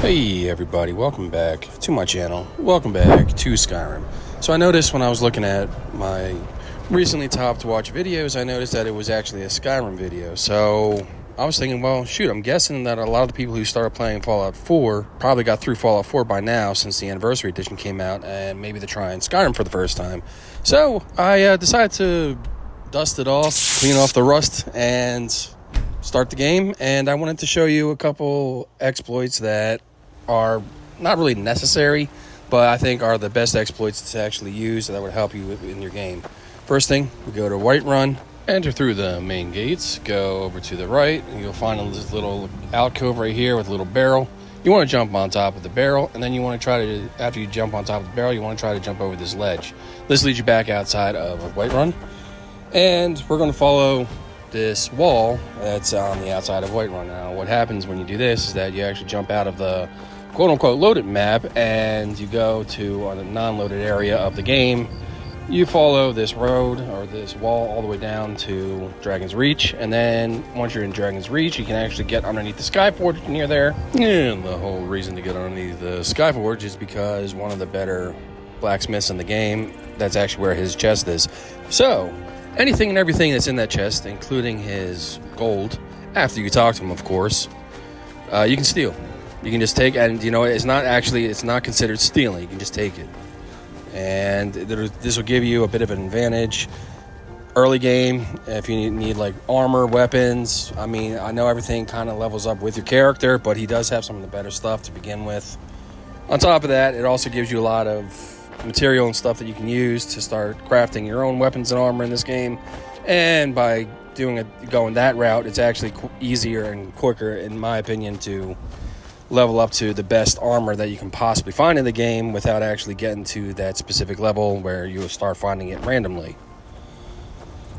Hey everybody, welcome back to my channel. Welcome back to Skyrim. So I noticed when I was looking at my recently top to watch videos, I noticed that it was actually a Skyrim video. So I was thinking, well, shoot, I'm guessing that a lot of the people who started playing Fallout 4 probably got through Fallout 4 by now since the Anniversary Edition came out, and maybe they're trying Skyrim for the first time. So I decided to dust it off, clean off the rust, and start the game. And I wanted to show you a couple exploits that are not really necessary, but I think are the best exploits to actually use that would help you in your game. First thing, we go to Whiterun, enter through the main gates, go over to the right, and you'll find this little alcove right here with a little barrel. You want to jump on top of the barrel, and then you want to try to, after you jump on top of the barrel, you want to try to jump over this ledge. This leads you back outside of Whiterun, and we're going to follow this wall that's on the outside of Whiterun. Now, what happens when you do this is that you actually jump out of the quote-unquote loaded map and you go to a non-loaded area of the game. You follow this road or this wall all the way down to Dragon's Reach, and then once you're in Dragon's Reach, you can actually get underneath the Skyforge near there. And the whole reason to get underneath the Skyforge is because one of the better blacksmiths in the game, that's actually where his chest is. So anything and everything that's in that chest, including his gold, after you talk to him, of course, you can steal. You can just take, and it's not considered stealing. You can just take it. And this will give you a bit of an advantage early game if you need like armor, weapons. I mean, I know everything kind of levels up with your character, but he does have some of the better stuff to begin with. On top of that, it also gives you a lot of material and stuff that you can use to start crafting your own weapons and armor in this game. And by going that route, it's actually easier and quicker, in my opinion, to level up to the best armor that you can possibly find in the game without actually getting to that specific level where you will start finding it randomly.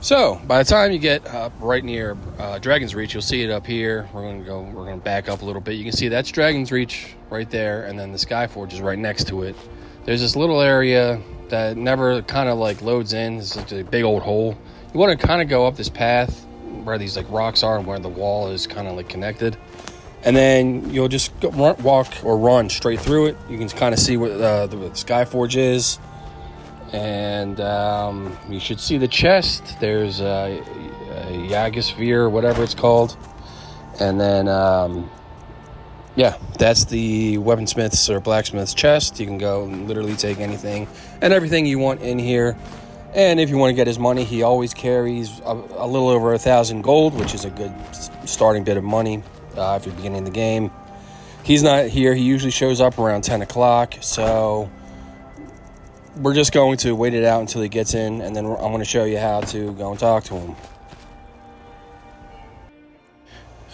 So by the time you get up right near Dragon's Reach, you'll see it up here. We're going to back up a little bit. You can see that's Dragon's Reach right there, and then the Skyforge is right next to it. There's this little area that never kind of like loads in. It's like a big old hole. You want to kind of go up this path where these like rocks are and where the wall is kind of like connected. And then you'll just walk or run straight through it. You can kind of see what the Skyforge is. And you should see the chest. There's a Yagosphere, whatever it's called. And then, yeah, that's the weaponsmith's or blacksmith's chest. You can go and literally take anything and everything you want in here. And if you want to get his money, he always carries a little over 1,000 gold, which is a good starting bit of money. If you're beginning the game. He's not here. He usually shows up around 10 o'clock. So we're just going to wait it out until he gets in. And then I'm going to show you how to go and talk to him.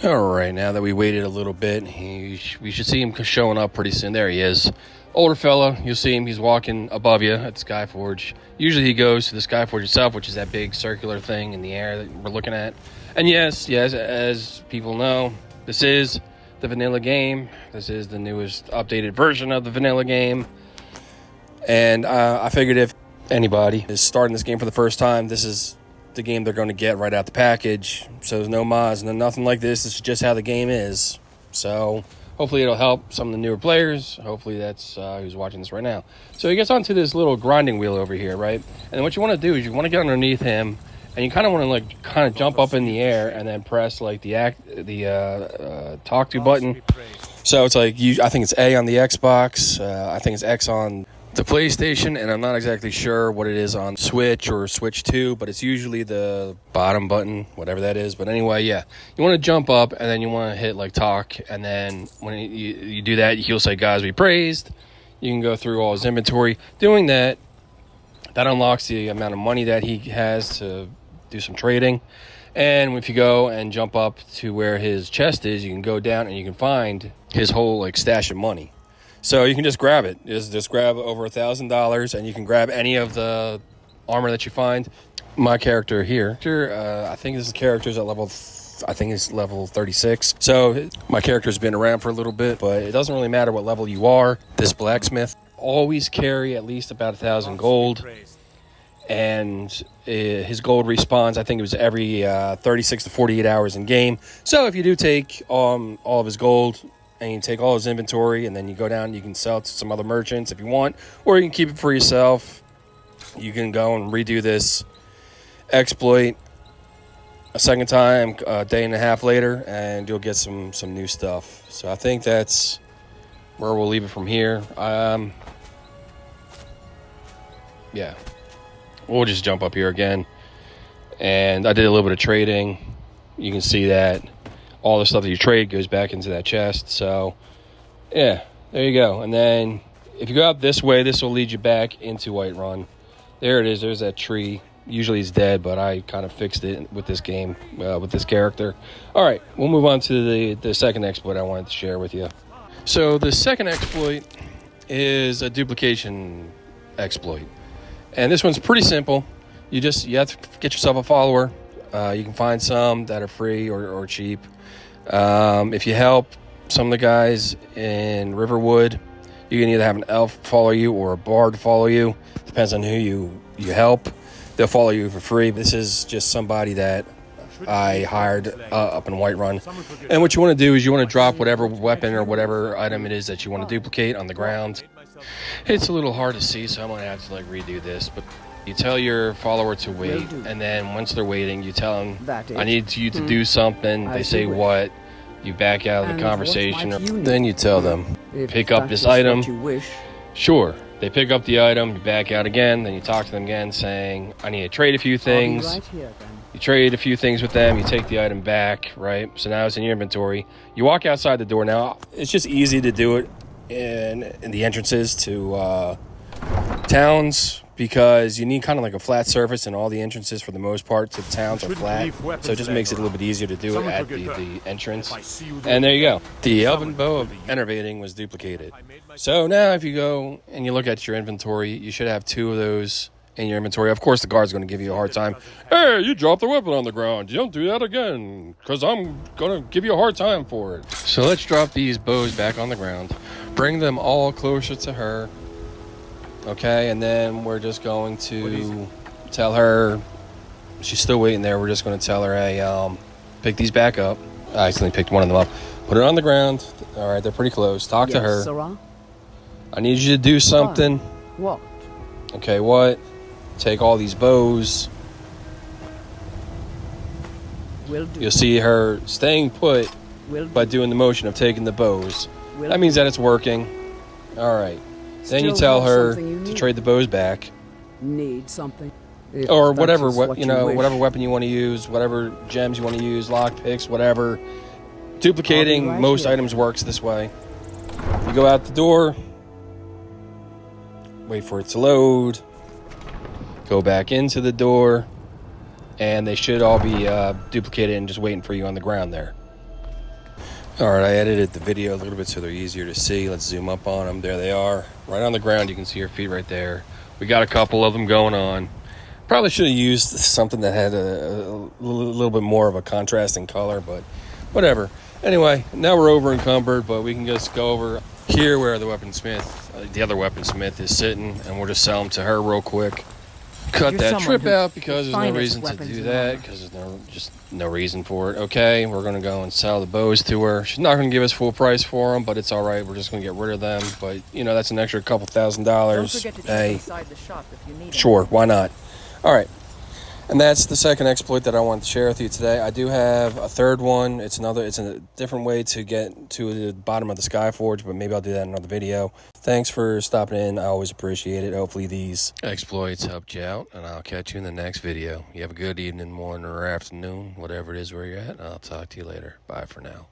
All right, now that we waited a little bit, we should see him showing up pretty soon. There he is. Older fella. You'll see him. He's walking above you at the Skyforge. Usually he goes to the Skyforge itself, which is that big circular thing in the air that we're looking at. And yes, as people know, this is the vanilla game. This is the newest updated version of the vanilla game. And I figured if anybody is starting this game for the first time, this is the game they're going to get right out the package. So there's no mods, nothing like this. This is just how the game is. So hopefully it'll help some of the newer players. Hopefully that's who's watching this right now. So he gets onto this little grinding wheel over here, right? And what you want to do is you want to get underneath him. And you kind of want to jump up in the air and then press like the talk to button. So it's like I think it's A on the Xbox. I think it's X on the PlayStation, and I'm not exactly sure what it is on Switch or Switch 2, but it's usually the bottom button, whatever that is. But anyway, yeah, you want to jump up and then you want to hit like talk, and then when you do that, he'll say "Guys, be praised." You can go through all his inventory. Doing that unlocks the amount of money that he has to do some trading. And if you go and jump up to where his chest is, you can go down and you can find his whole like stash of money. So you can just grab it. Just grab over $1,000, and you can grab any of the armor that you find. My character here, I think this character's at level 36. So my character's been around for a little bit, but it doesn't really matter what level you are. This blacksmith always carry at least about 1,000 gold. And his gold respawns, I think it was every 36 to 48 hours in game. So if you do take all of his gold, and you take all his inventory, and then you go down and you can sell it to some other merchants if you want, or you can keep it for yourself. You can go and redo this exploit a second time a day and a half later, and you'll get some new stuff. So I think that's where we'll leave it from here. Yeah, we'll just jump up here again, and I did a little bit of trading. You can see that all the stuff that you trade goes back into that chest. So yeah, there you go. And then if you go out this way, this will lead you back into Whiterun. There it is. There's that tree. Usually it's dead, but I kind of fixed it with this game, with this character. All right, we'll move on to the second exploit I wanted to share with you. So the second exploit is a duplication exploit. And this one's pretty simple. You have to get yourself a follower. You can find some that are free or cheap. If you help some of the guys in Riverwood, you can either have an elf follow you or a bard follow you. Depends on who you help. They'll follow you for free. This is just somebody that I hired up in Whiterun. And what you want to do is you want to drop whatever weapon or whatever item it is that you want to duplicate on the ground. It's a little hard to see, so I'm going to have to redo this. But you tell your follower to wait, and then once they're waiting, you tell them, I need you to do something. They say what? You back out of the conversation. Then you tell them, pick up this item. Sure. They pick up the item, you back out again, then you talk to them again saying, I need to trade a few things. You trade a few things with them, you take the item back, right? So now it's in your inventory. You walk outside the door. Now, it's just easy to do it in the entrances to towns, because you need kind of like a flat surface, and all the entrances for the most part to towns are flat. So it just makes it a little bit easier to do it at the entrance. And there you go. The Elven Bow of Enervating was duplicated. So now if you go and you look at your inventory, you should have 2 of those in your inventory. Of course, the guard's going to give you a hard time. Hey, you dropped the weapon on the ground. You don't do that again, because I'm going to give you a hard time for it. So let's drop these bows back on the ground. Bring them all closer to her. Okay, and then we're just going to tell her, she's still waiting there, we're just going to tell her, hey, pick these back up. I accidentally picked one of them up. Put it on the ground. All right, they're pretty close. Talk to her. Sarah? I need you to do something. What? Okay, what? Take all these bows. Will do. You'll see her staying put by doing the motion of taking the bows. That means that it's working. All right. Then you tell her to trade the bows back. Need something. Or whatever, whatever weapon you want to use, whatever gems you want to use, lock picks, whatever. Duplicating most items works this way. You go out the door, wait for it to load, go back into the door, and they should all be duplicated and just waiting for you on the ground there. Alright, I edited the video a little bit so they're easier to see. Let's zoom up on them. There they are. Right on the ground, you can see your feet right there. We got a couple of them going on. Probably should have used something that had a little bit more of a contrasting color, but whatever. Anyway, now we're over encumbered, but we can just go over here where the weaponsmith, the other weaponsmith is sitting, and we'll just sell them to her real quick. Cut that trip out because there's no reason to do that, because there's just no reason for it. Okay, we're going to go and sell the bows to her. She's not going to give us full price for them, but it's all right. We're just going to get rid of them. But, that's an extra couple $1,000. Don't forget to check inside the shop if you need sure, why not? All right. And that's the second exploit that I wanted to share with you today. I do have a third one. It's a different way to get to the bottom of the Skyforge, but maybe I'll do that in another video. Thanks for stopping in. I always appreciate it. Hopefully these exploits helped you out, and I'll catch you in the next video. You have a good evening, morning, or afternoon, whatever it is where you're at. I'll talk to you later. Bye for now.